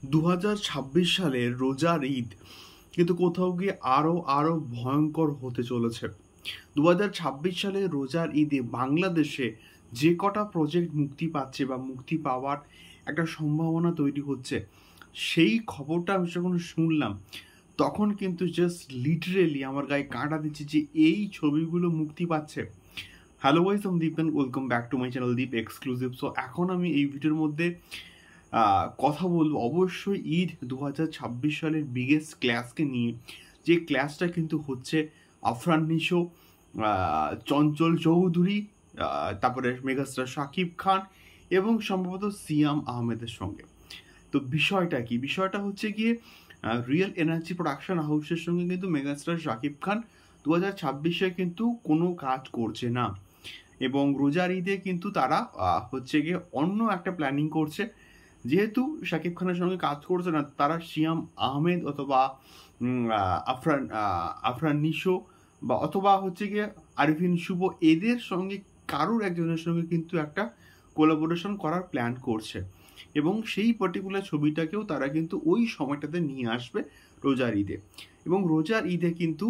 2026 সালের রোজার ঈদ কিন্তু কোথাও গিয়ে আরো ভয়ঙ্কর হতে চলেছে। 2026 সালের রোজার ঈদে বাংলাদেশে যে কটা প্রজেক্ট মুক্তি পাচ্ছে বা মুক্তি পাওয়ার একটা সম্ভাবনা তৈরি হচ্ছে, সেই খবরটা আমি যখন শুনলাম তখন কিন্তু জাস্ট লিটারেলি আমার গায়ে কাঁটা দিচ্ছে যে এই ছবিগুলো মুক্তি পাচ্ছে। হ্যালো গাইস, আমি Deep and welcome back to my channel Deep exclusive. So এখন আমি এই ভিডিওর মধ্যে কথা বলবো অবশ্যই ঈদ 2026 সালের বিগেস্ট ক্লাসকে নিয়ে, যে ক্লাসটা কিন্তু হচ্ছে আফরান নিশো, চঞ্চল চৌধুরী, তারপরে মেগাস্টার শাকিব খান এবং সম্ভবত সিয়াম আহমেদের সঙ্গে। তো বিষয়টা কি? বিষয়টা হচ্ছে গিয়ে রিয়েল এনার্জি প্রোডাকশন হাউসের সঙ্গে কিন্তু মেগাস্টার শাকিব খান 2026-এ কিন্তু কোনো কাজ করছে না, এবং রোজার ঈদে কিন্তু তারা হচ্ছে গিয়ে অন্য একটা প্ল্যানিং করছে। যেহেতু শাকিব খানের সঙ্গে কাজ করছে না, তারা সিয়াম আহমেদ অথবা আফরান নিশো বা অথবা হচ্ছে গিয়ে আরিফিন শুভ, এদের সঙ্গে কারোর একজনের সঙ্গে কিন্তু একটা কোলাবোরেশন করার প্ল্যান করছে, এবং সেই পার্টিকুলার ছবিটাকেও তারা কিন্তু ওই সময়টাতে নিয়ে আসবে রোজার ঈদে। এবং রোজার ঈদে কিন্তু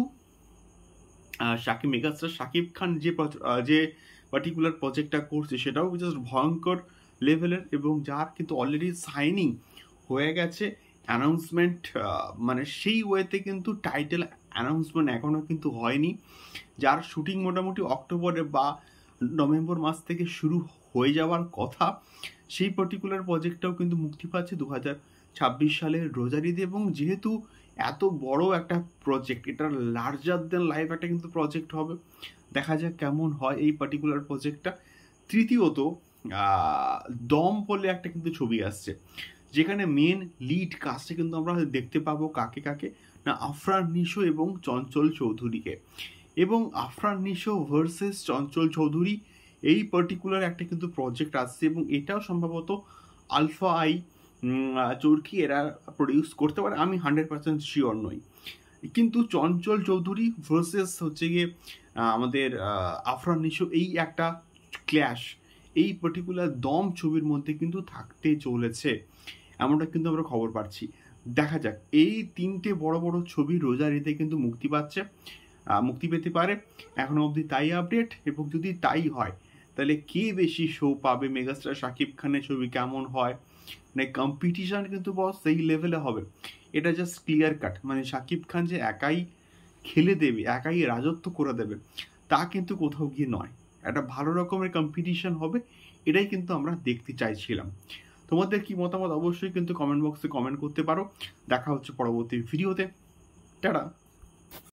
মেগাস্টার শাকিব খান যে পার্টিকুলার প্রজেক্টটা করছে সেটাও জাস্ট ভয়ঙ্কর লেভেলের, এবং যার কিন্তু অলরেডি সাইনিং হয়ে গেছে। অ্যানাউন্সমেন্ট মানে সেই ওয়েতে কিন্তু টাইটেল অ্যানাউন্সমেন্ট এখনও কিন্তু হয়নি, যার শুটিং মোটামুটি অক্টোবরে বা নভেম্বর মাস থেকে শুরু হয়ে যাওয়ার কথা। সেই পার্টিকুলার প্রজেক্টটাও কিন্তু মুক্তি পাচ্ছে 2026 সালের রোজার ঈদে। এবং যেহেতু এত বড় একটা প্রজেক্ট, এটা লার্জার দেন লাইফ একটা কিন্তু প্রজেক্ট হবে, দেখা যাক কেমন হয় এই পার্টিকুলার প্রজেক্টটা। তৃতীয়ত দম বলে একটা কিন্তু ছবি আসছে, যেখানে মেন লিড কাস্টে কিন্তু আমরা দেখতে পাবো কাকে কাকে না, আফরান নিশো এবং চঞ্চল চৌধুরীকে। এবং আফরান নিশো ভার্সেস চঞ্চল চৌধুরী, এই পার্টিকুলার একটা কিন্তু প্রজেক্ট আসছে, এবং এটাও সম্ভবত আলফা আই চরকি এরা প্রডিউস করতে পারে, আমি 100% শিওর নই। কিন্তু চঞ্চল চৌধুরী ভার্সেস হচ্ছে গিয়ে আমাদের আফরান নিশো, এই একটা ক্ল্যাশ এই পার্টিকুলার দম ছবির মধ্যে কিন্তু থাকতে চলেছে, এমনটা কিন্তু আমরা খবর পাচ্ছি। দেখা যাক, এই তিনটে বড় বড় ছবি রোজার ঈদে কিন্তু মুক্তি পেতে পারে, এখনো অবধি তাই আপডেট। এবং যদি তাই হয় তাহলে কে বেশি শো পাবে, মেগাস্টার শাকিব খানের ছবি কেমন হয়, মানে কম্পিটিশন কিন্তু বস সেই লেভেলে হবে, এটা জাস্ট ক্লিয়ার কাট। মানে শাকিব খান যে একাই খেলে দেবে, একাই রাজত্ব করে দেবে, তা কিন্তু কোথাও গিয়ে নয়। একটা ভালো রকমের কম্পিটিশন হবে, এটাই কিন্তু আমরা দেখতে চাইছিলাম। তোমাদের কি মতামত অবশ্যই কিন্তু কমেন্ট বক্সে কমেন্ট করতে পারো। দেখা হচ্ছে পরবর্তী ভিডিওতে। টাটা।